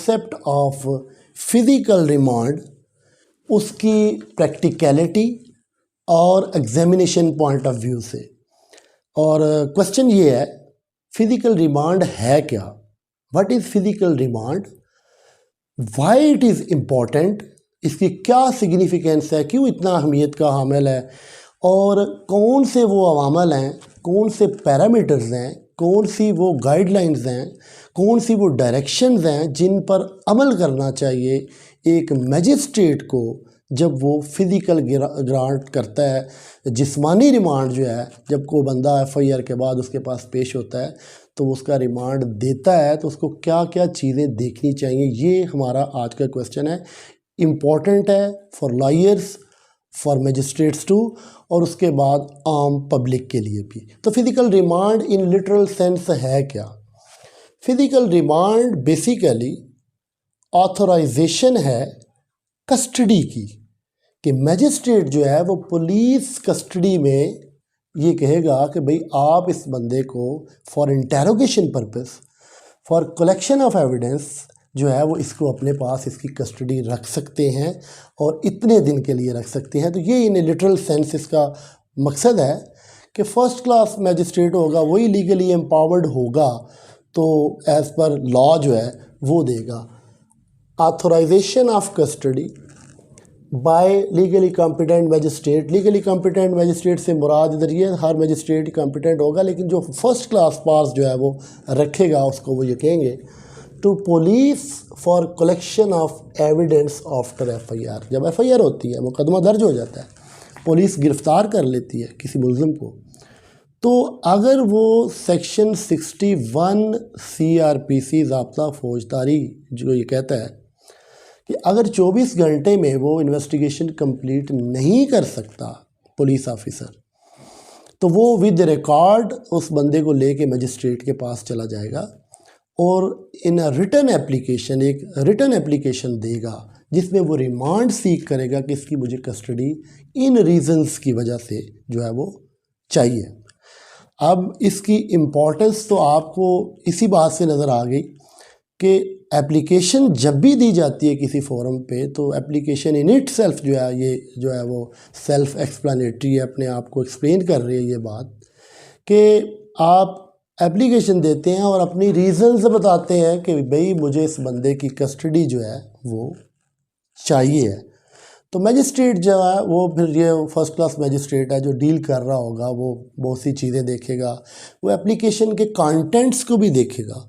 Concept of physical remand, उसकी practicality और examination point of view से। और क्वेश्चन ये है, फिज़िकल रिमांड है क्या? What is physical remand? Y it is important? इसकी क्या सिग्निफिकेंस है, क्यों इतना अहमियत का हामिल है, और कौन से वो अवामल हैं, कौन से पैरामीटर्स हैं, कौन सी वो गाइडलाइंस हैं, कौन सी वो डायरेक्शंस हैं जिन पर अमल करना चाहिए एक मैजिस्ट्रेट को जब वो फिज़िकल ग्रांट करता है। जिस्मानी रिमांड जो है, जब कोई बंदा एफआईआर के बाद उसके पास पेश होता है तो उसका रिमांड देता है, तो उसको क्या क्या चीज़ें देखनी चाहिए, ये हमारा आज का क्वेश्चन है। इम्पॉर्टेंट है for lawyers, for magistrates too, और उसके बाद आम पब्लिक के लिए भी। तो physical remand in literal sense है क्या? फिज़िकल रिमांड बेसिकली ऑथराइजेशन है कस्टडी की, कि मैजिस्ट्रेट जो है वो पुलिस कस्टडी में ये कहेगा कि भाई आप इस बंदे को for interrogation purpose, for collection of evidence जो है वो इसको अपने पास इसकी कस्टडी रख सकते हैं और इतने दिन के लिए रख सकते हैं। तो ये इन लिटरल सेंस इसका मकसद है कि फ़र्स्ट क्लास मैजिस्ट्रेट होगा, वही लीगली एम्पावर्ड होगा, तो एज़ पर लॉ जो है वो देगा। Authorisation of custody by legally competent magistrate. Legally competent magistrate से मुराद इधर ये हर मैजिस्ट्रेट कॉम्पिटेंट होगा, लेकिन जो फर्स्ट क्लास पास जो है वो रखेगा उसको वो ये कहेंगे to police for collection of evidence after FIR. जब एफआईआर होती है, मुकदमा दर्ज हो जाता है, पुलिस गिरफ्तार कर लेती है किसी मुल्ज़िम को, तो अगर वो सेक्शन 61 CRPC ज़ाब्ता फौजदारी जो ये कहता है कि अगर 24 घंटे में वो इन्वेस्टिगेशन कंप्लीट नहीं कर सकता पुलिस ऑफिसर, तो वो विद रिकॉर्ड उस बंदे को लेके मजिस्ट्रेट के पास चला जाएगा और इन रिटन एप्लीकेशन, एक रिटन एप्लीकेशन देगा जिसमें वो रिमांड सीक करेगा कि इसकी मुझे कस्टडी इन रीजंस की वजह से जो है वो चाहिए। अब इसकी इम्पोर्टेंस तो आपको इसी बात से नज़र आ गई कि एप्लीकेशन जब भी दी जाती है किसी फोरम पे, तो एप्लीकेशन इन इट सेल्फ जो है, ये जो है वो सेल्फ एक्सप्लेनेटरी है, अपने आप को एक्सप्लेन कर रही है ये बात कि आप एप्लीकेशन देते हैं और अपनी रीज़न्स बताते हैं कि भाई मुझे इस बंदे की कस्टडी जो है वो चाहिए है। तो मैजिस्ट्रेट जो है वो फिर ये फर्स्ट क्लास मैजिस्ट्रेट है जो डील कर रहा होगा, वो बहुत सी चीज़ें देखेगा, वो एप्लीकेशन के कंटेंट्स को भी देखेगा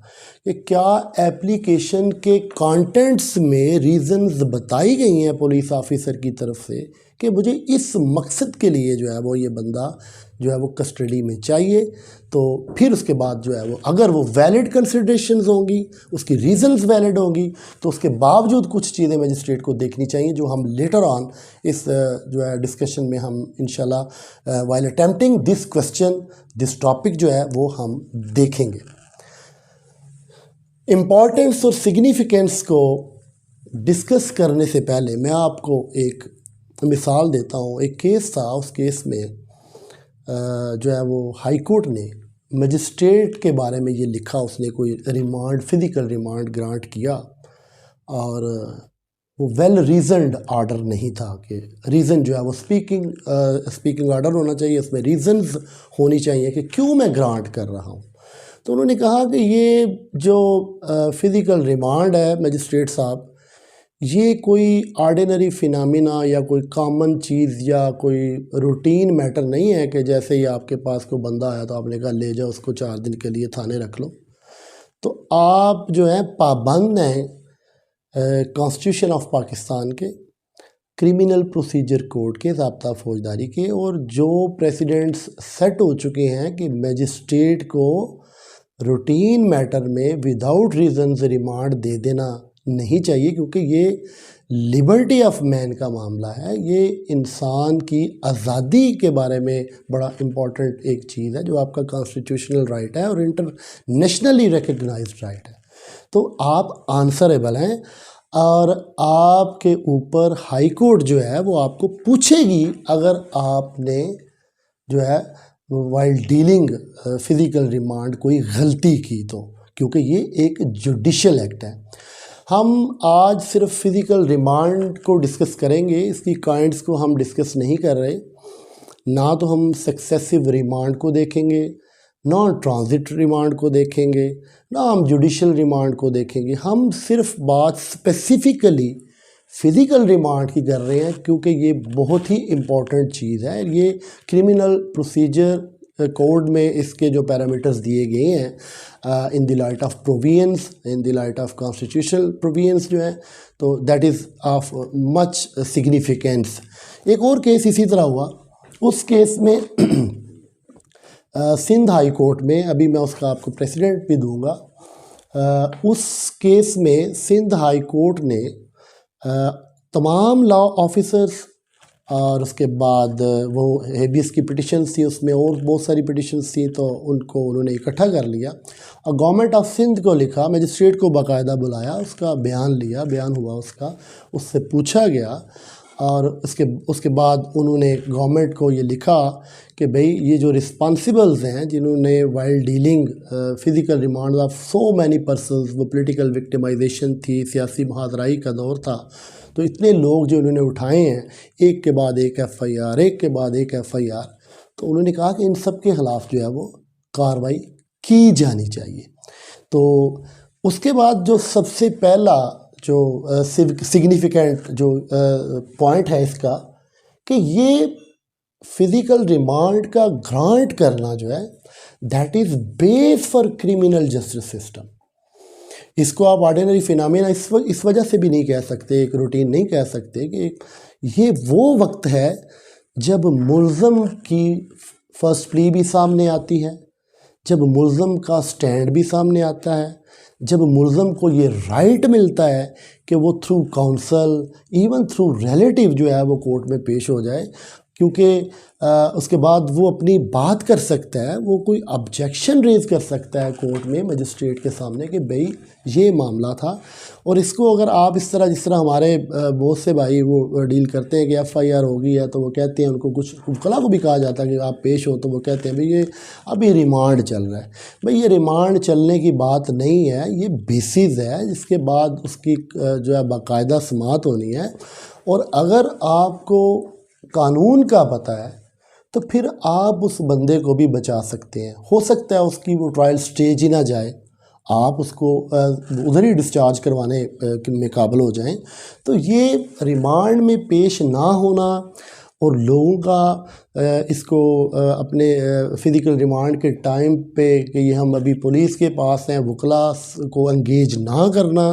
कि क्या एप्लीकेशन के कंटेंट्स में रीज़न्स बताई गई हैं पुलिस ऑफिसर की तरफ से कि मुझे इस मकसद के लिए जो है वो ये बंदा जो है वो कस्टडी में चाहिए। तो फिर उसके बाद जो है वो अगर वो वैलिड कंसिडरेशंस होंगी, उसकी रीज़न्स वैलिड होंगी, तो उसके बावजूद कुछ चीज़ें मजिस्ट्रेट को देखनी चाहिए जो हम लेटर ऑन इस जो है डिस्कशन में हम इंशाल्लाह while attempting this question, this topic जो है वो हम देखेंगे। इम्पॉर्टेंस और सिग्निफिकेंस को डिस्कस करने से पहले मैं आपको एक मिसाल देता हूँ। एक केस था, उस केस में जो है वो हाई कोर्ट ने मजिस्ट्रेट के बारे में ये लिखा, उसने कोई रिमांड, फिज़िकल रिमांड ग्रांट किया और वो वेल रीजनड ऑर्डर नहीं था कि रीज़न जो है वो स्पीकिंग ऑर्डर होना चाहिए, उसमें रीज़न्स होनी चाहिए कि क्यों मैं ग्रांट कर रहा हूँ। तो उन्होंने कहा कि ये जो फिज़िकल रिमांड है मजिस्ट्रेट साहब, ये कोई ऑर्डिनरी फिनोमिना या कोई कॉमन चीज़ या कोई रूटीन मैटर नहीं है कि जैसे ही आपके पास कोई बंदा आया तो आपने कहा ले जाओ उसको 4 दिन के लिए थाने रख लो। तो आप जो है पाबंद हैं कॉन्स्टिट्यूशन ऑफ पाकिस्तान के, क्रिमिनल प्रोसीजर कोड के, ज़ाब्ता फौजदारी के, और जो प्रेसिडेंट्स सेट हो चुके हैं कि मजिस्ट्रेट को रूटीन मैटर में विदाउट रीजंस रिमांड दे देना नहीं चाहिए, क्योंकि ये लिबर्टी ऑफ मैन का मामला है, ये इंसान की आज़ादी के बारे में बड़ा इम्पॉर्टेंट एक चीज़ है जो आपका कॉन्स्टिट्यूशनल राइट है और इंटरनेशनली रिकग्नाइज्ड राइट है। तो आप आंसरेबल हैं और आपके ऊपर हाई कोर्ट जो है वो आपको पूछेगी अगर आपने जो है वाइल डीलिंग फिज़िकल रिमांड कोई गलती की तो, क्योंकि ये एक जुडिशल एक्ट है। हम आज सिर्फ फिज़िकल रिमांड को डिस्कस करेंगे, इसकी काइंड्स को हम डिस्कस नहीं कर रहे। ना तो हम सक्सेसिव रिमांड को देखेंगे, नॉन ट्रांजिट रिमांड को देखेंगे, ना हम जुडिशल रिमांड को देखेंगे। हम सिर्फ बात स्पेसिफिकली फ़िज़िकल रिमांड की कर रहे हैं, क्योंकि ये बहुत ही इम्पॉर्टेंट चीज़ है। ये क्रिमिनल प्रोसीजर कोड में इसके जो पैरामीटर्स दिए गए हैं in the light of provisions, in the light of constitutional provisions जो हैं, तो that is of much significance. एक और केस इसी तरह हुआ, उस केस में सिंध हाई कोर्ट में, अभी मैं उसका आपको प्रेसिडेंट भी दूंगा, उस केस में सिंध हाई कोर्ट ने तमाम लॉ ऑफिसर्स और उसके बाद वो हेबियस की पिटिशन्स थी, उसमें और बहुत सारी पिटिशन्स थी, तो उनको उन्होंने इकट्ठा कर लिया और गवर्नमेंट ऑफ सिंध को लिखा, मजिस्ट्रेट को बाकायदा बुलाया, उसका बयान लिया, बयान हुआ उसका, उससे पूछा गया और उसके बाद उन्होंने गवर्नमेंट को ये लिखा कि भाई ये जो रिस्पॉन्सिबल्स हैं जिन्होंने while dealing physical remand of so many persons, वो पॉलिटिकल विक्टिमाइजेशन थी, सियासी महाजराई का दौर था, तो इतने लोग जो उन्होंने उठाए हैं, एक के बाद एक एफआईआर, एक के बाद एक एफआईआर, तो उन्होंने कहा कि इन सब के ख़िलाफ़ जो है वो कार्रवाई की जानी चाहिए। तो उसके बाद जो सबसे पहला जो सिग्निफिकेंट जो पॉइंट है इसका, कि ये फिज़िकल रिमांड का ग्रांट करना जो है that is base for criminal justice system. इसको आप ऑर्डिनरी फिनोमेना इस वजह से भी नहीं कह सकते, एक रूटीन नहीं कह सकते, कि ये वो वक्त है जब मुल्ज़म की फर्स्ट प्ली भी सामने आती है, जब मुल्ज़म का स्टैंड भी सामने आता है, जब मुल्ज़म को ये राइट मिलता है कि वो through counsel, even through relative जो है वो कोर्ट में पेश हो जाए, क्योंकि उसके बाद वो अपनी बात कर सकता है, वो कोई ऑब्जेक्शन रेज़ कर सकता है कोर्ट में मजिस्ट्रेट के सामने कि भाई ये मामला था। और इसको अगर आप इस तरह, जिस तरह हमारे बहुत से भाई वो डील करते हैं कि एफआईआर हो गई है, तो वो कहते हैं, उनको कुछ वकला को भी कहा जाता है कि आप पेश हो, तो वो कहते हैं भाई ये अभी रिमांड चल रहा है। भाई ये रिमांड चलने की बात नहीं है, ये बेसिस है, जिसके बाद उसकी जो है बाकायदा समाअत होनी है। और अगर आपको कानून का पता है तो फिर आप उस बंदे को भी बचा सकते हैं। हो सकता है उसकी वो ट्रायल स्टेज ही ना जाए, आप उसको उधर ही डिस्चार्ज करवाने में काबिल हो जाएं। तो ये रिमांड में पेश ना होना और लोगों का इसको अपने फ़िज़िकल रिमांड के टाइम पे कि ये हम अभी पुलिस के पास हैं, वकला को एंगेज ना करना,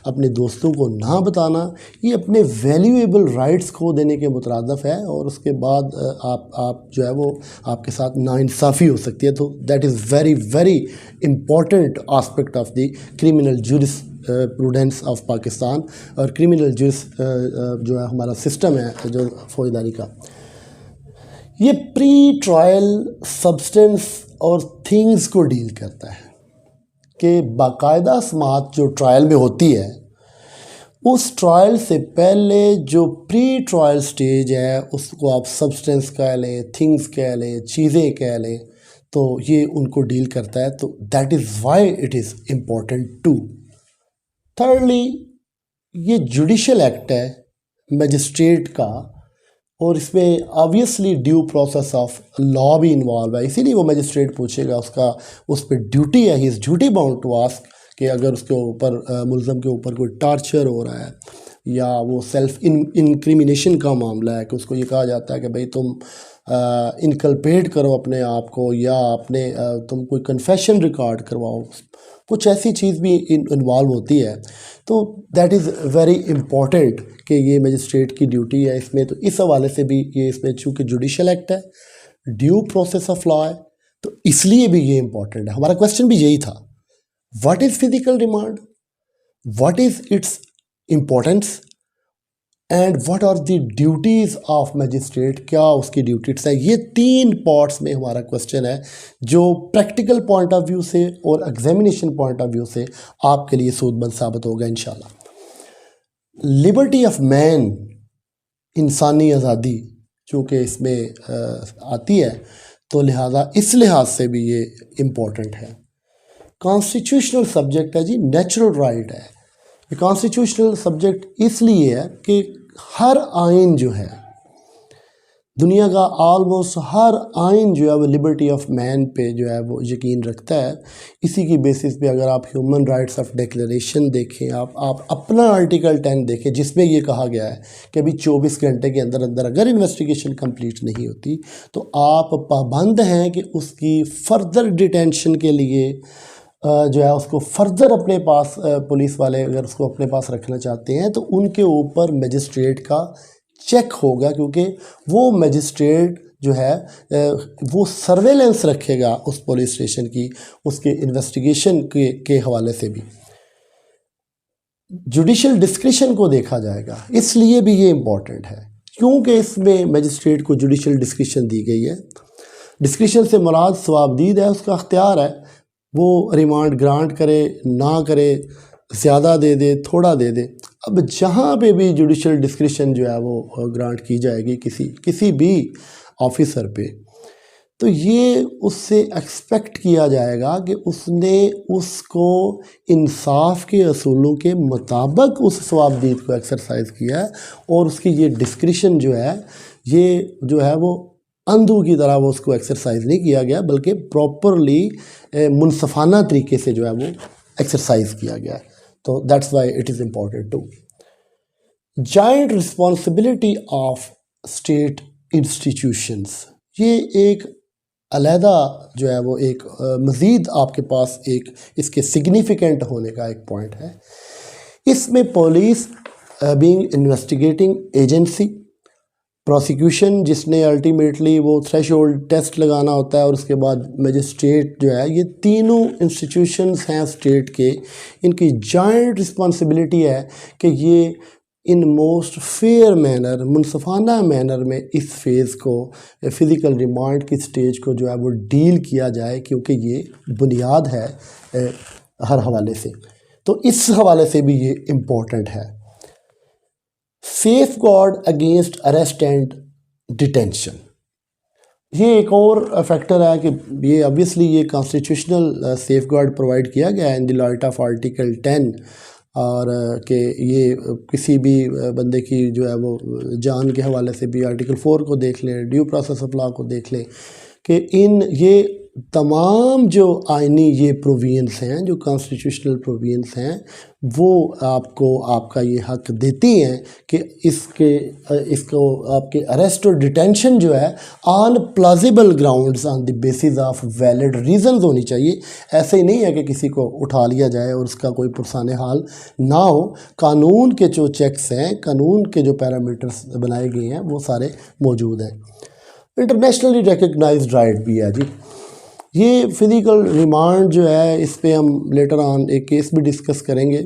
अपने दोस्तों को ना बताना, ये अपने वैल्यूएबल राइट्स खो देने के मुतरादफ़ है। और उसके बाद आप जो है वो आपके साथ नाइंसाफ़ी हो सकती है। तो that is very very important aspect of the criminal juris prudence of Pakistan और क्रिमिनल जूरिस जो है हमारा सिस्टम है जो फौजदारी का, ये प्री ट्रायल सब्सटेंस और थिंग्स को डील करता है कि बाकायदा समाअत जो ट्रायल में होती है, उस ट्रायल से पहले जो प्री ट्रायल स्टेज है उसको आप सब्सटेंस कह लें, थिंग्स कह लें, चीज़ें कह लें, तो ये उनको डील करता है। तो that is why it is important too. Thirdly, ये जुडिशल एक्ट है मजिस्ट्रेट का, और इसमें obviously due process of law भी इन्वॉल्व है, इसीलिए वो मजिस्ट्रेट पूछेगा, उसका उस पर ड्यूटी है, he is duty bound to ask कि अगर उसके ऊपर मुल्ज़म के ऊपर कोई टॉर्चर हो रहा है या वो सेल्फ इनक्रिमिनेशन का मामला है कि उसको ये कहा जाता है कि भाई तुम इनकल्पेट करो अपने आप को, या अपने तुम कोई कन्फेशन रिकॉर्ड करवाओ, कुछ ऐसी चीज़ भी इन्वॉल्व होती है। तो दैट इज़ वेरी इम्पॉर्टेंट कि ये मजिस्ट्रेट की ड्यूटी है इसमें। तो इस हवाले से भी ये इसमें चूँकि जुडिशल एक्ट है, ड्यू प्रोसेस ऑफ लॉ है, तो इसलिए भी ये इम्पॉर्टेंट है। हमारा क्वेश्चन भी यही था, what is physical remand, what is its importance and what are the duties of magistrate, क्या उसकी ड्यूटीज़ है। ये 3 पार्ट्स में हमारा क्वेश्चन है जो प्रैक्टिकल पॉइंट ऑफ व्यू से और एग्जामिनेशन पॉइंट ऑफ व्यू से आपके लिए सूदमंद साबित होगा इंशाल्लाह। लिबर्टी ऑफ मैन, इंसानी आज़ादी चूँकि इसमें आती है, तो लिहाजा इस लिहाज से भी ये इम्पोर्टेंट है। कॉन्स्टिट्यूशनल सब्जेक्ट है जी, नेचुरल राइट है, ये कॉन्स्टिट्यूशनल सब्जेक्ट इसलिए है कि हर आइन जो है, दुनिया का ऑलमोस्ट हर आइन जो है वो लिबर्टी ऑफ मैन पे जो है वो यकीन रखता है। इसी की बेसिस पे अगर आप ह्यूमन राइट्स ऑफ डिक्लेरेशन देखें, आप अपना आर्टिकल 10 देखें, जिसमें ये कहा गया है कि अभी 24 घंटे के अंदर अंदर अगर इन्वेस्टिगेशन कंप्लीट नहीं होती तो आप पाबंद हैं कि उसकी फर्दर डिटेंशन के लिए जो है उसको फर्दर अपने पास पुलिस वाले अगर उसको अपने पास रखना चाहते हैं तो उनके ऊपर मजिस्ट्रेट का चेक होगा, क्योंकि वो मजिस्ट्रेट जो है वो सर्वेलेंस रखेगा उस पुलिस स्टेशन की, उसके इन्वेस्टिगेशन के हवाले से भी जुडिशल डिस्क्रिशन को देखा जाएगा। इसलिए भी ये इम्पॉर्टेंट है क्योंकि इसमें मजिस्ट्रेट को जुडिशल डिस्क्रिशन दी गई है। डिस्क्रिशन से मुराद सवाबदीद है, उसका अख्तियार है, वो रिमांड ग्रांट करे ना करे, ज़्यादा दे दे थोड़ा दे दे। अब जहाँ पे भी जुडिशल डिस्क्रिशन जो है वो ग्रांट की जाएगी किसी भी ऑफिसर पे, तो ये उससे एक्सपेक्ट किया जाएगा कि उसने उसको इंसाफ के असूलों के मुताबिक उस सवाबदीद को एक्सरसाइज किया है और उसकी ये डिस्क्रिशन जो है वो अंधों की तरह वो उसको एक्सरसाइज नहीं किया गया, बल्कि प्रॉपरली मुनसफाना तरीके से जो है वो एक्सरसाइज किया गया है। तो that's why it is important to joint responsibility of state institutions. ये एक अलहदा जो है वो एक मज़ीद आपके पास एक इसके सिग्निफिकेंट होने का एक पॉइंट है। इसमें police being investigating agency, prosecution जिसने अल्टीमेटली वो थ्रेशोल्ड टेस्ट लगाना होता है, और उसके बाद मजिस्ट्रेट जो है, ये तीनों इंस्टीट्यूशंस हैं स्टेट के, इनकी जॉइंट रिस्पॉन्सिबिलिटी है कि ये इन मोस्ट फेयर मैनर, मुनसफाना मैनर में इस फेज़ को, फ़िज़िकल रिमांड की स्टेज को जो है वो डील किया जाए, क्योंकि ये बुनियाद है हर हवाले से। तो इस हवाले से भी ये इम्पोर्टेंट है। Safe guard against arrest and detention, ये एक और फैक्टर है कि ये ऑब्वियसली ये कॉन्स्टिट्यूशनल सेफ गार्ड प्रोवाइड किया गया है in the light of article 10, और कि ये किसी भी बंदे की जो है वो जान के हवाले से भी आर्टिकल 4 को देख लें, ड्यू प्रोसेस ऑफ लॉ को देख लें, कि इन ये तमाम जो आइनी ये प्रोविजंस हैं, जो कॉन्स्टिट्यूशनल प्रोविजंस हैं, वो आपको आपका ये हक देती हैं कि इसको आपके अरेस्ट और डिटेंशन जो है on plausible grounds, on the basis of valid reasons होनी चाहिए। ऐसे ही नहीं है कि किसी को उठा लिया जाए और उसका कोई पुरसाने हाल ना हो। कानून के जो चेक्स हैं, कानून के जो पैरामीटर्स बनाए गए हैं, वो सारे मौजूद हैं। इंटरनेशनली रिकग्नाइज्ड राइट भी है जी। ये फ़िज़िकल रिमांड जो है, इस पे हम लेटर ऑन एक केस भी डिस्कस करेंगे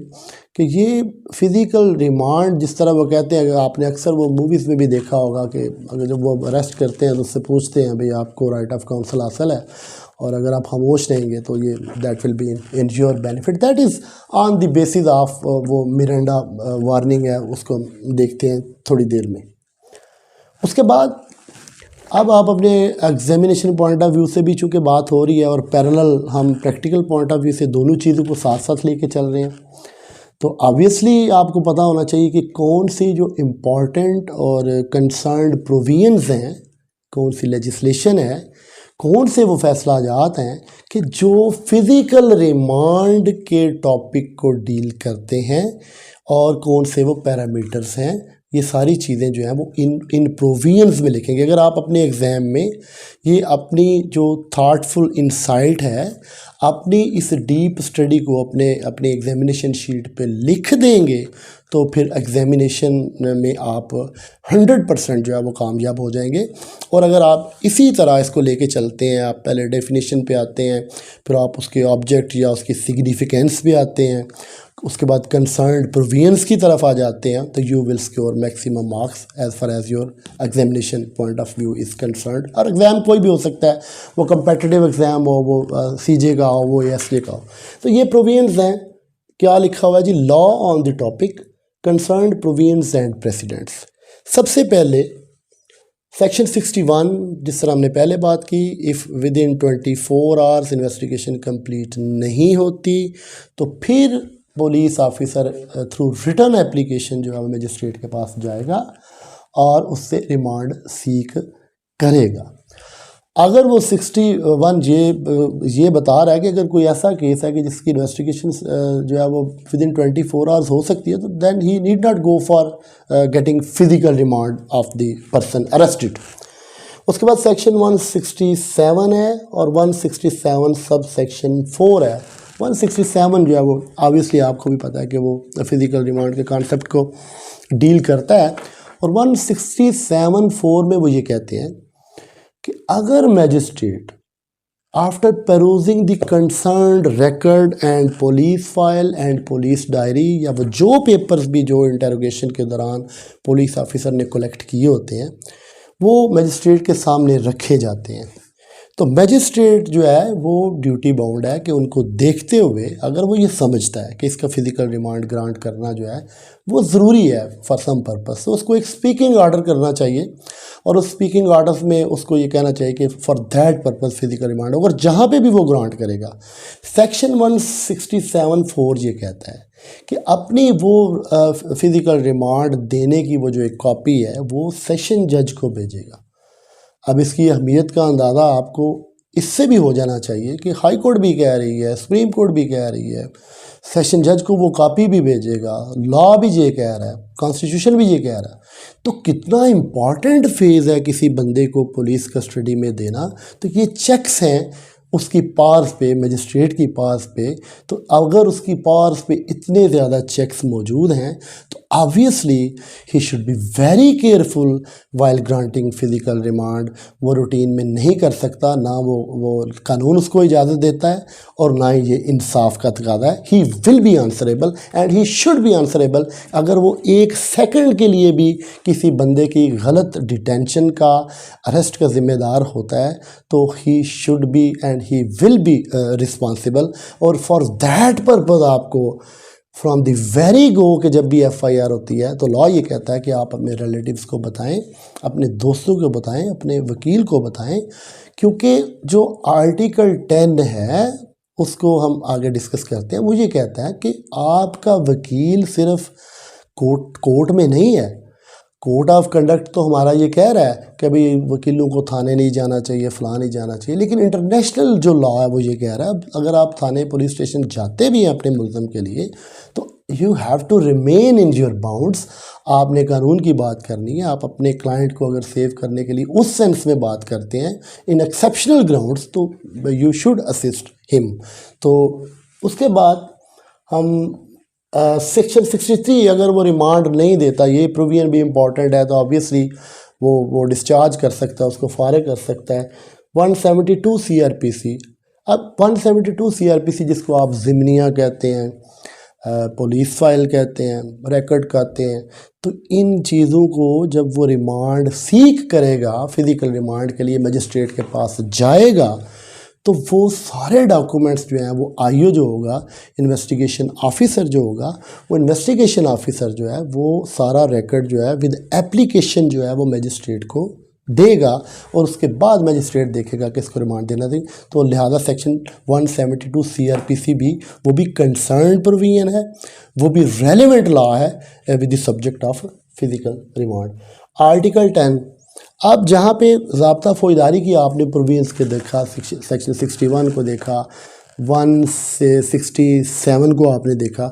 कि ये फ़िज़िकल रिमांड जिस तरह वो कहते हैं, अगर आपने अक्सर वो मूवीज़ में भी देखा होगा कि अगर जब वो अरेस्ट करते हैं तो उससे पूछते हैं भाई आपको राइट ऑफ काउंसिल हासिल है, और अगर आप खामोश रहेंगे तो ये that will be in your benefit. That is on the basis of वो मिरांडा वार्निंग है, उसको देखते हैं थोड़ी देर में। उसके बाद अब आप अपने एग्जामिनेशन पॉइंट ऑफ व्यू से भी चूँकि बात हो रही है, और पैरेलल हम प्रैक्टिकल पॉइंट ऑफ व्यू से दोनों चीज़ों को साथ साथ लेके चल रहे हैं, तो ऑब्वियसली आपको पता होना चाहिए कि कौन सी जो इम्पॉर्टेंट और कंसर्न्ड प्रोविजंस हैं, कौन सी लेजिस्लेशन है, कौन से वो फैसला जात हैं कि जो फ़िज़िकल रिमांड के टॉपिक को डील करते हैं, और कौन से वो पैरामीटर्स हैं। ये सारी चीज़ें जो हैं वो इन प्रोविजंस में लिखेंगे। अगर आप अपने एग्ज़ाम में ये अपनी जो थाटफुल इंसाइट है, अपनी इस डीप स्टडी को अपने एग्जामिनेशन शीट पे लिख देंगे, तो फिर एग्जामिनेशन में आप 100% जो है वो कामयाब हो जाएंगे। और अगर आप इसी तरह इसको लेके चलते हैं, आप पहले डेफिनेशन पे आते हैं, फिर आप उसके ऑब्जेक्ट या उसकी सिग्निफिकेंस पे आते हैं, उसके बाद कंसर्न्ड प्रोविजंस की तरफ आ जाते हैं, तो you will score maximum marks as far as your examination point of view is concerned. और एग्ज़ाम कोई भी हो सकता है, वो कम्पिटिटिव एग्ज़ाम हो, वो सीजे का हो, वो एसए का हो। तो ये प्रोविजंस हैं, क्या लिखा हुआ है जी, law on the topic concerned provisions and precedents. सबसे पहले सेक्शन 61, जिस तरह हमने पहले बात की, if with in 24 hours investigation complete नहीं होती तो फिर police officer through return application जो है वो मजिस्ट्रेट के पास जाएगा और उससे रिमांड सीक करेगा। अगर वो 61 ये बता रहा है कि अगर कोई ऐसा केस है कि जिसकी इन्वेस्टिगेशन जो है वो विद इन 24 आवर्स हो सकती है, तो then he need not go for getting physical remand of the person arrested. उसके बाद सेक्शन 167 है और 167 सब सेक्शन 4 है। 167 जो है वो ऑब्वियसली आपको भी पता है कि वो फिजिकल रिमांड के कॉन्सेप्ट को डील करता है। और 167(4) में वो ये कहते हैं कि अगर magistrate after perusing the concerned record and police file and police diary, या वो जो पेपर्स भी जो इंटरोगेशन के दौरान पुलिस ऑफिसर ने कलेक्ट किए होते हैं वो मैजिस्ट्रेट के सामने रखे जाते हैं, तो मैजिस्ट्रेट जो है वो ड्यूटी बाउंड है कि उनको देखते हुए अगर वो ये समझता है कि इसका फिजिकल रिमांड ग्रांट करना जो है वो ज़रूरी है फॉर सम पर्पस, तो उसको एक स्पीकिंग ऑर्डर करना चाहिए और उस स्पीकिंग ऑर्डर में उसको ये कहना चाहिए कि for that purpose physical remand, और जहाँ पे भी वो ग्रांट करेगा। सेक्शन 167(4) ये कहता है कि अपनी वो फिजिकल रिमांड देने की वो जो एक कॉपी है वो सेशन जज को भेजेगा। अब इसकी अहमियत का अंदाज़ा आपको इससे भी हो जाना चाहिए कि हाई कोर्ट भी कह रही है, सुप्रीम कोर्ट भी कह रही है, सेशन जज को वो कॉपी भी भेजेगा, लॉ भी ये कह रहा है, कॉन्स्टिट्यूशन भी ये कह रहा है। तो कितना इम्पॉर्टेंट फेज़ है किसी बंदे को पुलिस कस्टडी में देना। तो ये चेक्स हैं उसकी पार्स पे, मजिस्ट्रेट की पार्स पे। तो अगर उसकी पार्स पे इतने ज़्यादा चेक्स मौजूद हैं तो obviously he should be very careful while granting physical remand. वो रूटीन में नहीं कर सकता, ना वो कानून उसको इजाज़त देता है और ना ही ये इंसाफ का तकाज़ा है। He will be answerable and he should be answerable. अगर वो एक सेकंड के लिए भी किसी बंदे की गलत डिटेंशन का, अरेस्ट का ज़िम्मेदार होता है तो he should be and he will be responsible. और फॉर दैट पर्पज़ आपको फ्रॉम द वेरी गो कि जब भी FIR होती है तो लॉ ये कहता है कि आप अपने रिलेटिव्स को बताएं, अपने दोस्तों को बताएं, अपने वकील को बताएं, क्योंकि जो आर्टिकल 10 है उसको हम आगे डिस्कस करते हैं। वो ये कहता है कि आपका वकील सिर्फ कोर्ट में नहीं है। कोड ऑफ कंडक्ट तो हमारा ये कह रहा है कि भाई वकीलों को थाने नहीं जाना चाहिए, फलां नहीं जाना चाहिए, लेकिन इंटरनेशनल जो लॉ है वो ये कह रहा है अगर आप थाने पुलिस स्टेशन जाते भी हैं अपने मुल्ज़म के लिए तो you have to remain in your bounds. आपने कानून की बात करनी है। आप अपने क्लाइंट को अगर सेव करने के लिए उस सेंस में बात करते हैं इन एक्सेप्शनल ग्राउंड्स तो यू शुड असिस्ट हिम। तो उसके बाद हम सेक्शन 63 अगर वो रिमांड नहीं देता, ये प्रोविजन भी इम्पॉर्टेंट है, तो ऑब्वियसली वो डिस्चार्ज कर सकता है, उसको फारिग कर सकता है। 172 CRPC। अब 172 CRPC जिसको आप ज़िमनिया कहते हैं, पुलिस फाइल कहते हैं, रिकॉर्ड कहते हैं, तो इन चीज़ों को जब वो रिमांड सीक करेगा, फिज़िकल रिमांड के लिए मजिस्ट्रेट के पास जाएगा, तो वो सारे डॉक्यूमेंट्स जो हैं वो IO जो होगा, इन्वेस्टिगेशन ऑफिसर जो होगा, वो इन्वेस्टिगेशन ऑफिसर जो है वो सारा रिकॉर्ड जो है विद एप्लीकेशन जो है वो मजिस्ट्रेट को देगा और उसके बाद मजिस्ट्रेट देखेगा कि इसको रिमांड देना चाहिए। तो लिहाजा सेक्शन 172 CRPC भी वो भी कंसर्न प्रोविजन है, वो भी रेलेवेंट लॉ है with the subject of physical remand. Article 10। अब जहाँ पे ज़ाब्ता फौजदारी की आपने प्रोविजंस के देखा, सेक्शन 61 को देखा, 1 से 67 को आपने देखा।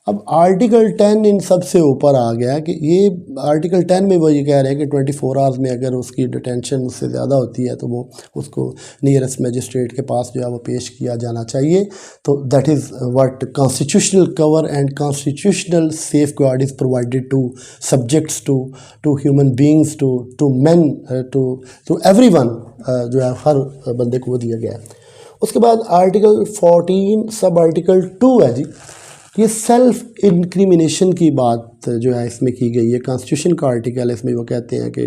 अब आर्टिकल 10 इन सब से ऊपर आ गया कि ये आर्टिकल 10 में वो ये कह रहे हैं कि 24 आवर्स में अगर उसकी डिटेंशन उससे ज़्यादा होती है तो वो उसको नियरेस्ट मजिस्ट्रेट के पास जो है वो पेश किया जाना चाहिए। तो that is what constitutional cover and constitutional safeguard is provided to subjects, to human beings, to man, to everyone, जो है हर बंदे को वो दिया गया है। उसके बाद आर्टिकल 14 सब आर्टिकल 2 है जी, ये सेल्फ इंक्रिमिनेशन की बात जो है इसमें की गई है। कॉन्स्टिट्यूशन का आर्टिकल है, इसमें वो कहते हैं कि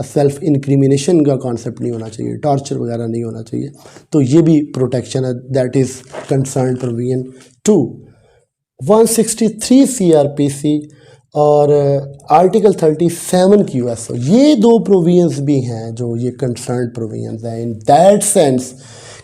सेल्फ इंक्रिमिनेशन का कॉन्सेप्ट नहीं होना चाहिए, टॉर्चर वगैरह नहीं होना चाहिए, तो ये भी प्रोटेक्शन है, that is concern provision 2। 163 CRPC और आर्टिकल 37 QSO, ये दो प्रोविजंस भी हैं जो ये कंसर्न प्रोविजंस हैं इन दैट सेंस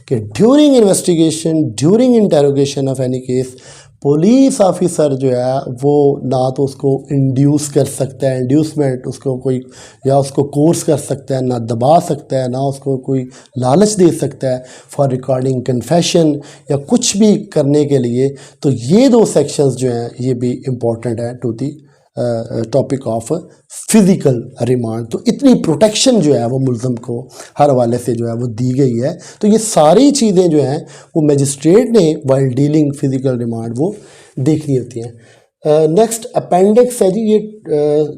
कि during investigation, during interrogation of any case, police officer जो है वो ना तो उसको इंड्यूस कर सकता है, इंड्यूसमेंट उसको कोई, या उसको कोर्स कर सकता है, ना दबा सकता है, ना उसको कोई लालच दे सकता है फॉर रिकॉर्डिंग कन्फेशन या कुछ भी करने के लिए। तो ये दो सेक्शंस जो हैं ये भी इम्पॉर्टेंट है to the topic of physical remand. तो इतनी प्रोटेक्शन जो है वो मुल्ज़म को हर हवाले से जो है वो दी गई है। तो ये सारी चीज़ें जो हैं वो मजिस्ट्रेट ने वाइल डीलिंग फिज़िकल रिमांड वो देखनी होती हैं। नेक्स्ट अपेंडिक्स है जी, ये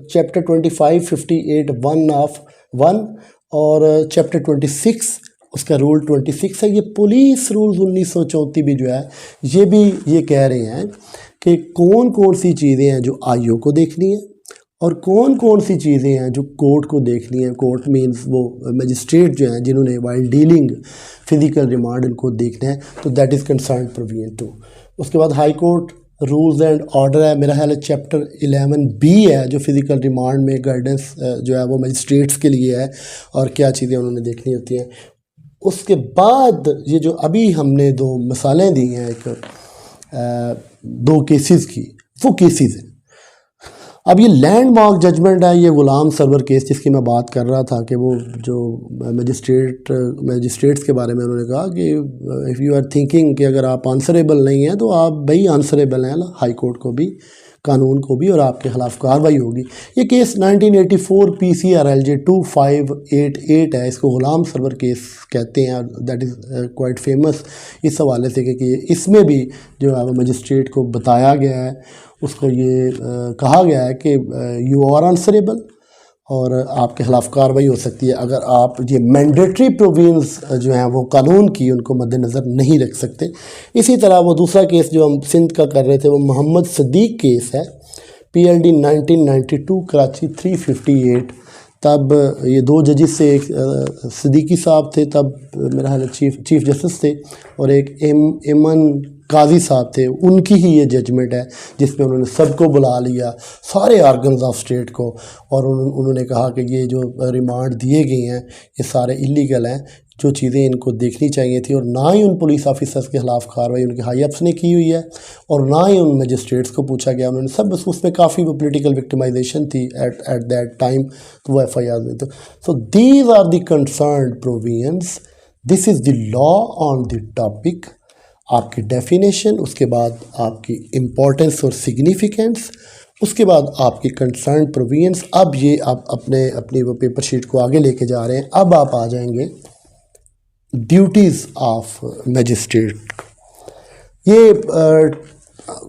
चैप्टर 25, 58 1 ऑफ 1 और चैप्टर 26 उसका रूल 26 है। ये पुलिस रूल्स 1934 भी जो है ये भी ये कह रहे हैं कि कौन कौन सी चीज़ें हैं जो आईओ को देखनी है और कौन कौन सी चीज़ें हैं जो कोर्ट को देखनी है। कोर्ट मींस वो मजिस्ट्रेट जो हैं जिन्होंने वाइल डीलिंग फिज़िकल रिमांड इनको देखना है, तो दैट इज़ कंसर्न प्रोविजन 2। उसके बाद high court rules and order है, मेरा ख्याल है चैप्टर 11B है जो फिज़िकल रिमांड में गाइडेंस जो है वो मजिस्ट्रेट्स के लिए है और क्या चीज़ें उन्होंने देखनी होती हैं। उसके बाद ये जो अभी हमने दो मिसालें दी हैं, एक दो केसेस की, वो केसेस हैं। अब ये लैंडमार्क जजमेंट है, ये गुलाम सरवर केस जिसकी मैं बात कर रहा था कि वो जो मजिस्ट्रेट्स के बारे में उन्होंने कहा कि इफ़ यू आर थिंकिंग कि अगर आप आंसरेबल नहीं हैं तो आप भाई आंसरेबल हैं हाई कोर्ट को भी, कानून को भी, और आपके ख़िलाफ़ कार्रवाई होगी। ये केस 1984 PCRLJ 2588 है, इसको गुलाम सरवर केस कहते हैं। दैट इज़ क्वाइट फेमस इस हवाले से कि इसमें भी जो है वो मजिस्ट्रेट को बताया गया है, उसको ये कहा गया है कि यू आर आंसरेबल और आपके ख़िलाफ़ कार्रवाई हो सकती है अगर आप ये मैंडेटरी प्रोविजंस जो हैं वो कानून की उनको मद्देनज़र नहीं रख सकते। इसी तरह वो दूसरा केस जो हम सिंध का कर रहे थे वो मोहम्मद सदीक़ केस है, PLD 1992 कराची 358। तब ये दो जजेस से, एक सदीकी साहब थे तब मेरा ख्याल चीफ जस्टिस थे, और एक एमन काजी साहब थे, उनकी ही ये जजमेंट है जिसमें उन्होंने सबको बुला लिया, सारे आर्गन्स ऑफ स्टेट को, और उन्होंने कहा कि ये जो रिमांड दिए गए हैं ये सारे इलीगल हैं, जो चीज़ें इनको देखनी चाहिए थी, और ना ही उन पुलिस ऑफिसर्स के ख़िलाफ़ कार्रवाई उनके हाई अप्स ने की हुई है और ना ही उन मजिस्ट्रेट्स को पूछा गया। उन्होंने सब, उसमें काफ़ी वो पोलिटिकल विक्टिमाइजेशन थी एट दैट टाइम, तो वो FIR में। तो so these are the concerned provisions, this is the law on the topic. आपकी डेफिनेशन, उसके बाद आपकी इम्पोर्टेंस और सिग्निफिकेंस, उसके बाद आपकी कंसर्न प्रोविजंस। अब ये आप अपनी वो पेपर शीट को आगे लेके जा रहे हैं। अब आप आ जाएंगे ड्यूटीज़ ऑफ मजिस्ट्रेट। ये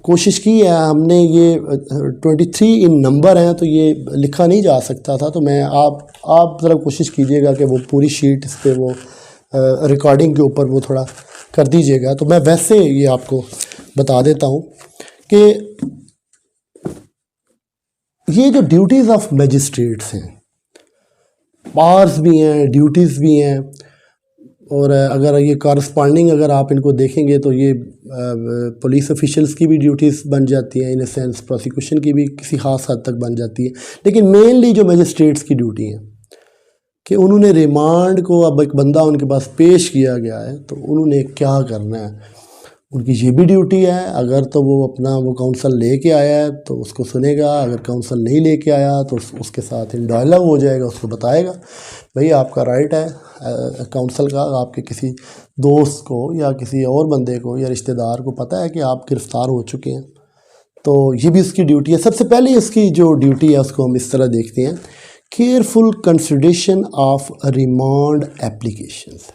कोशिश की है हमने, ये 23 इन नंबर हैं तो ये लिखा नहीं जा सकता था, तो मैं आप ज़रा कोशिश कीजिएगा कि वो पूरी शीट इस पर वो रिकॉर्डिंग के ऊपर वो थोड़ा कर दीजिएगा। तो मैं वैसे ये आपको बता देता हूँ कि ये जो ड्यूटीज़ ऑफ मजिस्ट्रेट्स हैं, पावर्स भी हैं, ड्यूटीज़ भी हैं, और अगर ये कॉरस्पॉन्डिंग अगर आप इनको देखेंगे तो ये पुलिस ऑफिशियल्स की भी ड्यूटीज़ बन जाती हैं, इन ए सेंस प्रोसिक्यूशन की भी किसी ख़ास हद तक बन जाती है, लेकिन मेनली जो मजिस्ट्रेट्स की ड्यूटी है कि उन्होंने रिमांड को, अब एक बंदा उनके पास पेश किया गया है तो उन्होंने क्या करना है, उनकी ये भी ड्यूटी है। अगर तो वो अपना वो काउंसल लेके आया है तो उसको सुनेगा, अगर काउंसल नहीं लेके आया तो उसके साथ इन डायलॉग हो जाएगा, उसको बताएगा भाई आपका राइट है काउंसल का, आपके किसी दोस्त को या किसी और बंदे को या रिश्तेदार को पता है कि आप गिरफ़्तार हो चुके हैं, तो ये भी उसकी ड्यूटी है। सबसे पहले इसकी जो ड्यूटी है उसको हम इस तरह देखते हैं, careful consideration of remand applications.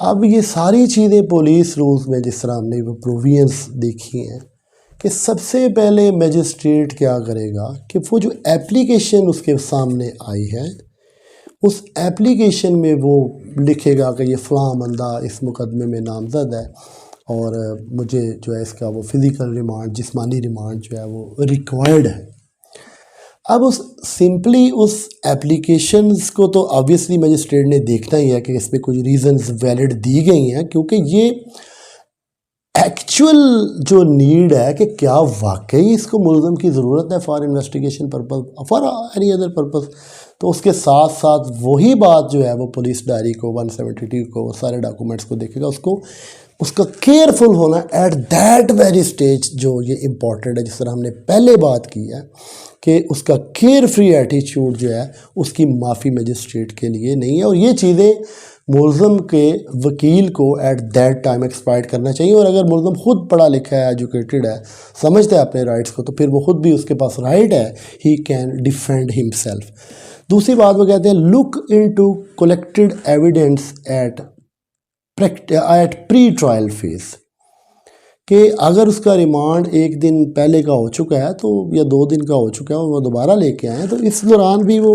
अब ये सारी चीज़ें पुलिस रूल्स में जिस तरह हमने वो प्रोविजंस देखी हैं कि सबसे पहले मजिस्ट्रेट क्या करेगा कि वो जो एप्लीकेशन उसके सामने आई है उस एप्लीकेशन में वो लिखेगा कि ये फ़लाँ बंदा इस मुकदमे में नामज़द है और मुझे जो है इसका वो फ़िज़िकल रिमांड, जिस्मानी रिमांड जो है वो रिक्वायर्ड है। अब उस सिंपली उस एप्लीकेशंस को तो ऑब्वियसली मजिस्ट्रेट ने देखना ही है कि इसमें कुछ रीजंस वैलिड दी गई हैं, क्योंकि ये एक्चुअल जो नीड है कि क्या वाकई इसको मुलज़म की ज़रूरत है for investigation purpose, for any other purpose. तो उसके साथ साथ वही बात जो है वो पुलिस डायरी को 172 को सारे डॉक्यूमेंट्स को देखेगा, उसको उसका केयरफुल होना एट दैट वेरी स्टेज, जो ये इम्पॉर्टेंट है, जिस तरह हमने पहले बात की है कि उसका केयर फ्री एटीट्यूड जो है उसकी माफ़ी मजिस्ट्रेट के लिए नहीं है। और ये चीज़ें मुलज़म के वकील को एट दैट टाइम एक्सप्लॉइट करना चाहिए। और अगर मुलज़म खुद पढ़ा लिखा है, एजुकेटेड है, समझता है अपने राइट्स को, तो फिर वो खुद भी, उसके पास राइट है, ही कैन डिफेंड हिमसेल्फ। दूसरी बात वो कहते हैं, look into collected evidence at pre trial phase, कि अगर उसका रिमांड एक दिन पहले का हो चुका है तो, या 2 दिन का हो चुका है, और वो दोबारा लेके आए, तो इस दौरान भी वो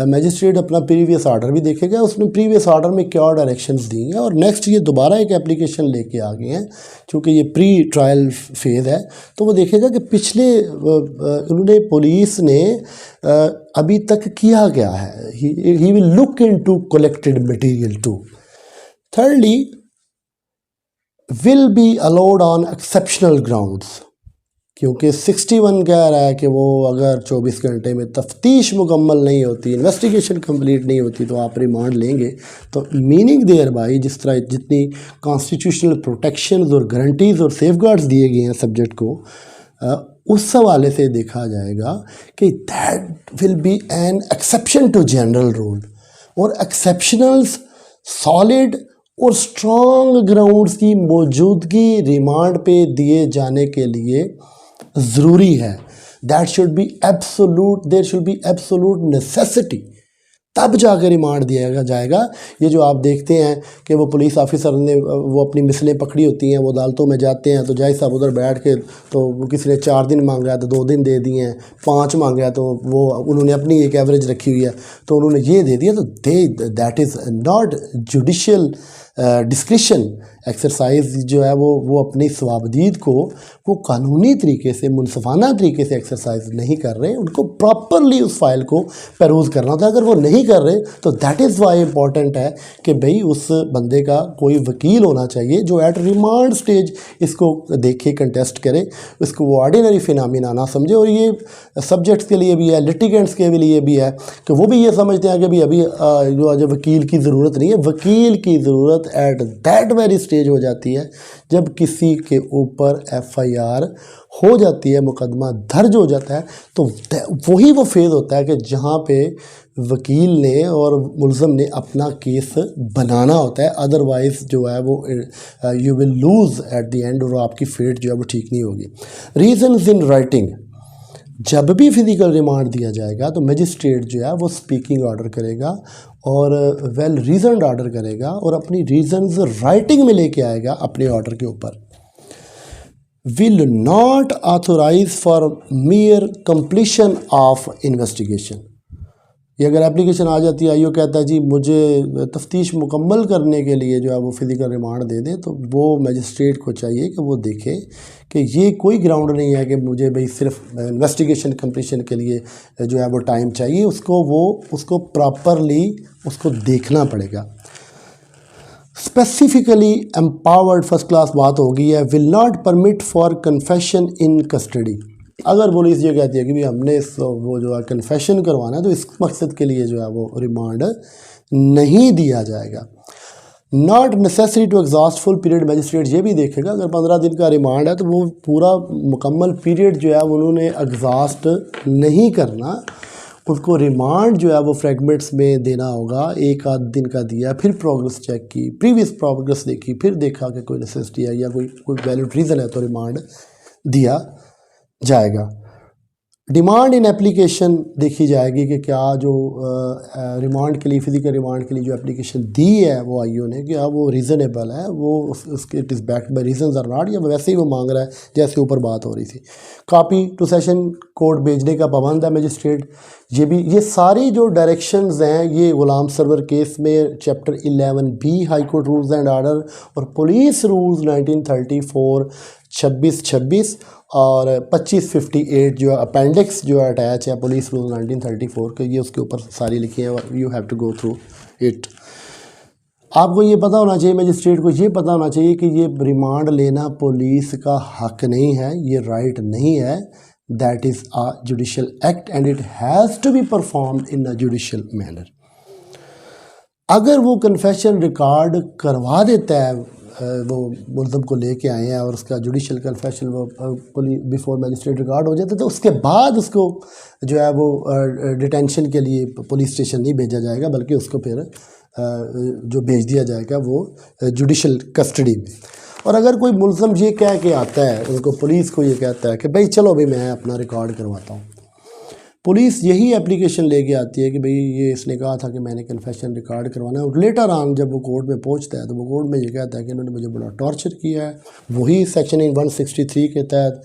मजिस्ट्रेट अपना प्रीवियस आर्डर भी देखेगा, उसने प्रीवियस आर्डर में क्या डायरेक्शंस दी हैं, और नेक्स्ट ये दोबारा एक एप्लीकेशन लेके आ गए हैं, चूँकि ये प्री ट्रायल फेज़ है, तो वो देखेगा कि पिछले उन्होंने, पुलिस ने अभी तक किया क्या है। He will look into collected material too. Thirdly, will be allowed on exceptional grounds, क्योंकि 61 कह रहा है कि वो अगर 24 घंटे में तफ्तीश मुकम्मल नहीं होती, इन्वेस्टिगेशन कंप्लीट नहीं होती, तो आप रिमांड लेंगे। तो मीनिंग देयर बाई, जिस तरह जितनी कॉन्स्टिट्यूशनल प्रोटेक्शन और गारंटीज़ और सेफगार्ड्स दिए गए हैं सब्जेक्ट को, उस हवाले से देखा जाएगा कि that will be an exception to general rule. और एक्सेप्शनल्स सॉलिड और स्ट्रॉन्ग ग्राउंड्स की मौजूदगी रिमांड पे दिए जाने के लिए ज़रूरी है। That should be absolute, there should be absolute necessity, तब जाकर रिमांड दिया जाएगा। ये जो आप देखते हैं कि वो पुलिस ऑफिसर ने वो अपनी मिसलें पकड़ी होती हैं, वो अदालतों में जाते हैं, तो जज साहब उधर बैठ के, तो किसी ने 4 दिन मांगा है तो 2 दिन दे दिए हैं, 5 मांगा है तो वो उन्होंने अपनी एक एवरेज रखी हुई है तो उन्होंने ये दे दिया, तो that is not judicial discretion exercise जो है वो अपनी सवाबदीद को वो कानूनी तरीके से, मुनसफाना तरीके से एक्सरसाइज नहीं कर रहे, उनको प्रॉपरली उस फाइल को पेरूज करना था। अगर वो नहीं कर रहे तो दैट इज़ वाई इम्पॉर्टेंट है कि भाई उस बंदे का कोई वकील होना चाहिए जो एट रिमांड स्टेज इसको देखे, कंटेस्ट करे, इसको वो ऑर्डिनरी फिनामिना ना समझे। और ये सब्जेक्ट्स के लिए भी है, लिटिगेंट्स के लिए भी है कि वो भी ये समझते हैं कि भाई अभी जो आज वकील की ज़रूरत नहीं है। वकील की ज़रूरत एट दैट वेरी स्टेज हो जाती है जब किसी के ऊपर FIR हो जाती है, मुकदमा दर्ज हो जाता है, तो वही वो फेज़ होता है कि जहाँ पे वकील ने और मुलज़म ने अपना केस बनाना होता है। अदरवाइज़ जो है वो you will lose at the end, और आपकी फेट जो है वो ठीक नहीं होगी। रीजंस इन राइटिंग, जब भी फिज़िकल रिमांड दिया जाएगा तो मजिस्ट्रेट जो है वो स्पीकिंग ऑर्डर करेगा और वेल रीजनड ऑर्डर करेगा और अपनी रीजंस राइटिंग में लेके आएगा अपने ऑर्डर के ऊपर। Will not authorise for mere completion of investigation. ये अगर एप्लीकेशन आ जाती है, आईओ कहता है जी मुझे तफ्तीश मुकम्मल करने के लिए जो है वो फिज़िकल रिमांड दे दें, तो वो मजिस्ट्रेट को चाहिए कि वो देखे कि ये कोई ग्राउंड नहीं है कि मुझे भाई सिर्फ इन्वेस्टिगेशन कंप्लीशन के लिए जो है वो टाइम चाहिए, उसको प्रॉपरली उसको देखना पड़ेगा। स्पेसिफिकली एम्पावर्ड फर्स्ट क्लास बात होगी है, will not permit for confession in custody. अगर पुलिस ये कहती है कि भाई हमने वो जो है कन्फेशन करवाना है, तो इस मकसद के लिए जो है वो रिमांड नहीं दिया जाएगा। Not necessary to exhaust full period, magistrate ये भी देखेगा अगर 15 दिन का रिमांड है तो वो पूरा मुकम्मल पीरियड जो है उन्होंने एग्जॉस्ट नहीं करना, उसको रिमांड जो है वो फ्रेगमेंट्स में देना होगा। 1 आध दिन का दिया, फिर प्रोग्रेस चेक की, प्रीवियस प्रोग्रेस देखी, फिर देखा कि कोई नेसेसिटी है या कोई वैलिड रीज़न है तो रिमांड दिया जाएगा। डिमांड इन एप्लीकेशन देखी जाएगी कि क्या जो रिमांड के लिए, फिजिकल रिमांड के लिए जो एप्लीकेशन दी है वो आईओ ने, क्या वो रीज़नेबल है, वो उसके it is backed by reasons or not, या वैसे ही वो मांग रहा है जैसे ऊपर बात हो रही थी। कॉपी टू सेशन कोर्ट भेजने का पाबंद है मजिस्ट्रेट। ये सारी जो डायरेक्शंस हैं ये गुलाम सरवर केस में chapter 11B high court rules and order और पुलिस रूल्स 1934 26 और 2558 जो अपेंडिक्स जो अटैच है पुलिस रूल 1934 के, ये उसके ऊपर सारी लिखी है। You have to go through it. आपको ये पता होना चाहिए, मजिस्ट्रेट को ये पता होना चाहिए कि ये रिमांड लेना पुलिस का हक नहीं है, ये राइट नहीं है। That is a judicial act and it has to be performed in a judicial manner. अगर वो कन्फेशन रिकॉर्ड करवा देता है वो मुल्ज़िम को लेके आए हैं और उसका जुडिशल कन्फेशन वो बिफोर मैजिस्ट्रेट रिकॉर्ड हो जाता है, तो उसके बाद उसको जो है वो डिटेंशन के लिए पुलिस स्टेशन नहीं भेजा जाएगा, बल्कि उसको फिर जो भेज दिया जाएगा वो जुडिशल कस्टडी में। और अगर कोई मुल्ज़िम ये कह के आता है, उनको पुलिस को ये कहता है कि भाई चलो भाई मैं अपना रिकॉर्ड करवाता हूँ, पुलिस यही एप्लीकेशन लेके आती है कि भाई ये इसने कहा था कि मैंने कन्फेशन रिकॉर्ड करवाना है, और लेटर ऑन जब वो कोर्ट में पहुंचता है तो वो कोर्ट में ये कहता है कि इन्होंने मुझे बड़ा टॉर्चर किया है। वही सेक्शन 163 के तहत,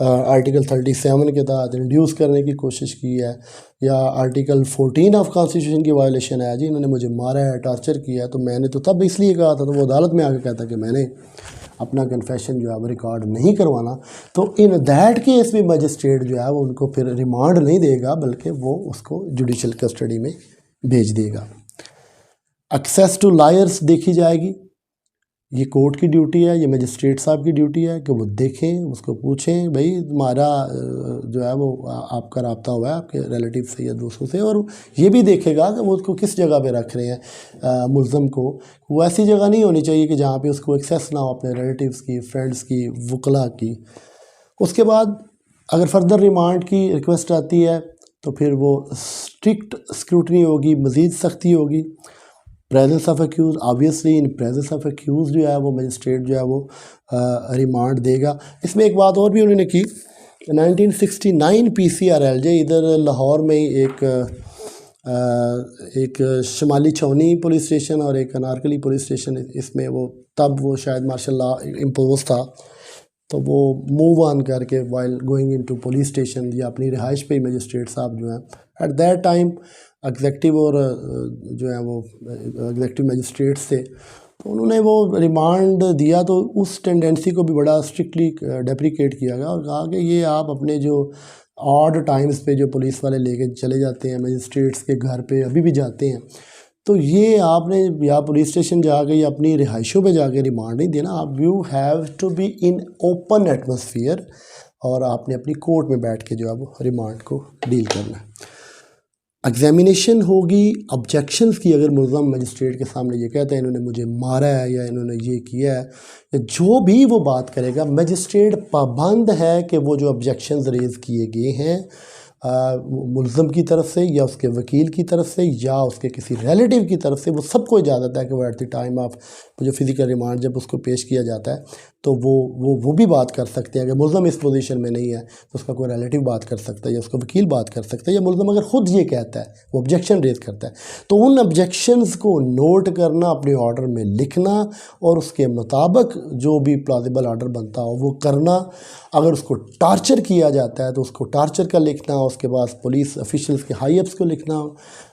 आर्टिकल 37 के तहत इंड्यूस करने की कोशिश की है, या आर्टिकल 14 ऑफ कॉन्स्टिट्यूशन की वायलेशन है जी, इन्होंने मुझे मारा है, टॉर्चर किया है। तो मैंने तो तब इसलिए कहा था, तो वो अदालत में आके कहता कि मैंने अपना कन्फेशन जो है वो रिकॉर्ड नहीं करवाना। तो इन दैट केस भी मजिस्ट्रेट जो है वो उनको फिर रिमांड नहीं देगा, बल्कि वो उसको जुडिशल कस्टडी में भेज देगा। एक्सेस टू लायर्स देखी जाएगी, ये कोर्ट की ड्यूटी है, ये मजिस्ट्रेट साहब की ड्यूटी है कि वो देखें, उसको पूछें भाई तुम्हारा जो है वो आपका रब्ता हुआ है आपके रिलेटिव से या दोस्तों से, और ये भी देखेगा कि वो उसको किस जगह पे रख रहे हैं मुल्ज़िम को। वो ऐसी जगह नहीं होनी चाहिए कि जहाँ पे उसको एक्सेस ना हो अपने रिलेटिव्स की, फ्रेंड्स की, वकला की। उसके बाद अगर फर्दर रिमांड की रिक्वेस्ट आती है तो फिर वो स्ट्रिक्ट स्क्रूटनी होगी, मज़ीद सख्ती होगी। Presence of accused, obviously in presence of accused जो है वो मजिस्ट्रेट जो है वो रिमांड देगा। इसमें एक बात और भी उन्होंने की, 1969 PCRLJ इधर लाहौर में ही एक शमाली छौनी पुलिस स्टेशन और एक अनारकली पुलिस स्टेशन, इसमें वो तब वो शायद मार्शल लॉ इम्पोज था, तो वो मूव ऑन करके while going into police station या अपनी रिहाइश पे मजिस्ट्रेट साहब जो हैं एट दैट टाइम एग्जेक्टिव और जो है वो एग्जेक्टिव मजिस्ट्रेट्स थे, तो उन्होंने वो रिमांड दिया। तो उस टेंडेंसी को भी बड़ा स्ट्रिक्टली डेप्रिकेट किया गया और कहा कि ये आप अपने जो ऑड टाइम्स पे जो पुलिस वाले लेके चले जाते हैं मजिस्ट्रेट्स के घर पे, अभी भी जाते हैं, तो ये आपने या पुलिस स्टेशन जाके या अपनी रिहाइशों पे जाके रिमांड नहीं देना। आप you have to be in open atmosphere, और आपने अपनी कोर्ट में बैठ के जो है वो रिमांड को डील करना है। एग्जामिनेशन होगी ऑब्जेक्शंस की। अगर मुल्ज़म मजिस्ट्रेट के सामने ये कहता है इन्होंने मुझे मारा है या इन्होंने ये किया है, या जो भी वो बात करेगा, मजिस्ट्रेट पाबंद है कि वो जो ऑब्जेक्शंस रेज़ किए गए हैं मुल्ज़म की तरफ से या उसके वकील की तरफ से या उसके किसी रिलेटिव की तरफ से, वो सबको इजाज़त है कि वो एट द टाइम ऑफ जो फिज़िकल रिमांड जब उसको पेश किया जाता है तो वो भी बात कर सकते हैं। अगर मुल्ज़म इस पोजीशन में नहीं है तो उसका कोई रिलेटिव बात कर सकता है या उसका वकील बात कर सकता है, या मुल्ज़म अगर ख़ुद ये कहता है, वो ऑब्जेक्शन रेज़ करता है, तो उन ऑब्जेक्शंस को नोट करना, अपने ऑर्डर में लिखना और उसके मुताबिक जो भी प्लॉजिबल ऑर्डर बनता हो वो करना। अगर उसको टार्चर किया जाता है तो उसको टार्चर का लिखना, उसके बाद पुलिस ऑफिशियल्स के हाई अप्स को लिखना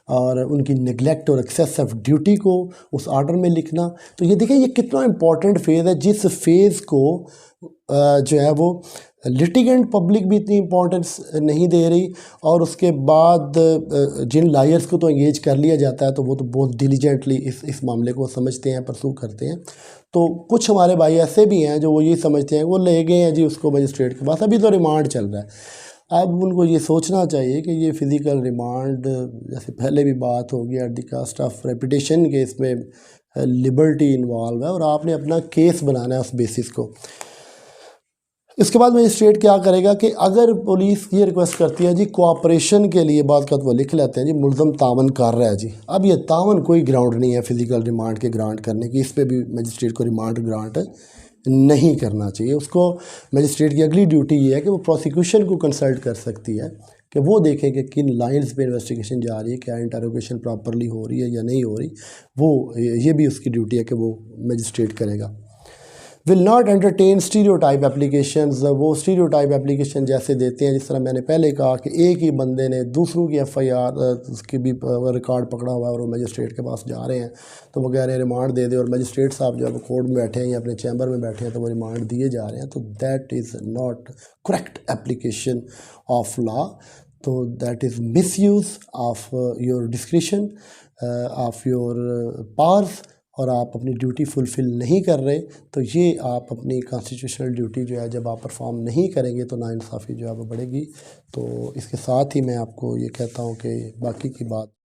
और उनकी निगलेक्ट और एक्सेस ऑफ ड्यूटी को उस ऑर्डर में लिखना। तो ये देखें ये कितना इंपॉर्टेंट फेज़ है, जिस फेज़ को जो है वो लिटिगेंट पब्लिक भी इतनी इंपॉर्टेंस नहीं दे रही, और उसके बाद जिन लायर्स को तो एंगेज कर लिया जाता है तो वो तो बहुत डिलीजेंटली इस मामले को समझते हैं, परसू करते हैं। तो कुछ हमारे भाई ऐसे भी हैं जो वो ये समझते हैं वो ले गए हैं जी उसको मजिस्ट्रेट के पास, अभी तो रिमांड चल रहा है। अब उनको ये सोचना चाहिए कि ये फ़िज़िकल रिमांड, जैसे पहले भी बात होगी, at the cost of reputation के इसमें लिबर्टी इन्वॉल्व है और आपने अपना केस बनाना है उस बेसिस को। इसके बाद मजिस्ट्रेट क्या करेगा कि अगर पुलिस ये रिक्वेस्ट करती है जी कोऑपरेशन के लिए, बात का तो वो लिख लेते हैं जी मुल्ज़म तावन कर रहा है जी। अब ये तावन कोई ग्राउंड नहीं है फ़िज़िकल रिमांड के ग्रांट करने की, इस पर भी मजिस्ट्रेट को रिमांड ग्रांट नहीं करना चाहिए। उसको मजिस्ट्रेट की अगली ड्यूटी ये है कि वो प्रोसिक्यूशन को कंसल्ट कर सकती है कि वो देखें कि किन लाइंस पे इन्वेस्टिगेशन जा रही है, क्या इंटरोगेशन प्रॉपरली हो रही है या नहीं हो रही। वो ये भी उसकी ड्यूटी है कि वो मजिस्ट्रेट करेगा। Will not entertain stereotype applications, वो स्टीरियोटाइप एप्लीकेशन जैसे देते हैं, जिस तरह मैंने पहले कहा कि एक ही बंदे ने दूसरों की FIR उसकी भी रिकॉर्ड पकड़ा हुआ है और वो मजिस्ट्रेट के पास जा रहे हैं तो वो कह रहे हैं रिमांड दे दे, और मजिस्ट्रेट साहब जो है वो कोर्ट में बैठे हैं या अपने चैम्बर में बैठे हैं तो वो रिमांड दिए जा रहे हैं। तो that is not correct application of law, तो that is misuse of your discretion of your powers, और आप अपनी ड्यूटी फुलफ़िल नहीं कर रहे। तो ये आप अपनी कॉन्स्टिट्यूशनल ड्यूटी जो है जब आप परफॉर्म नहीं करेंगे तो नाइंसाफ़ी जो है वो बढ़ेगी। तो इसके साथ ही मैं आपको ये कहता हूँ कि बाकी की बात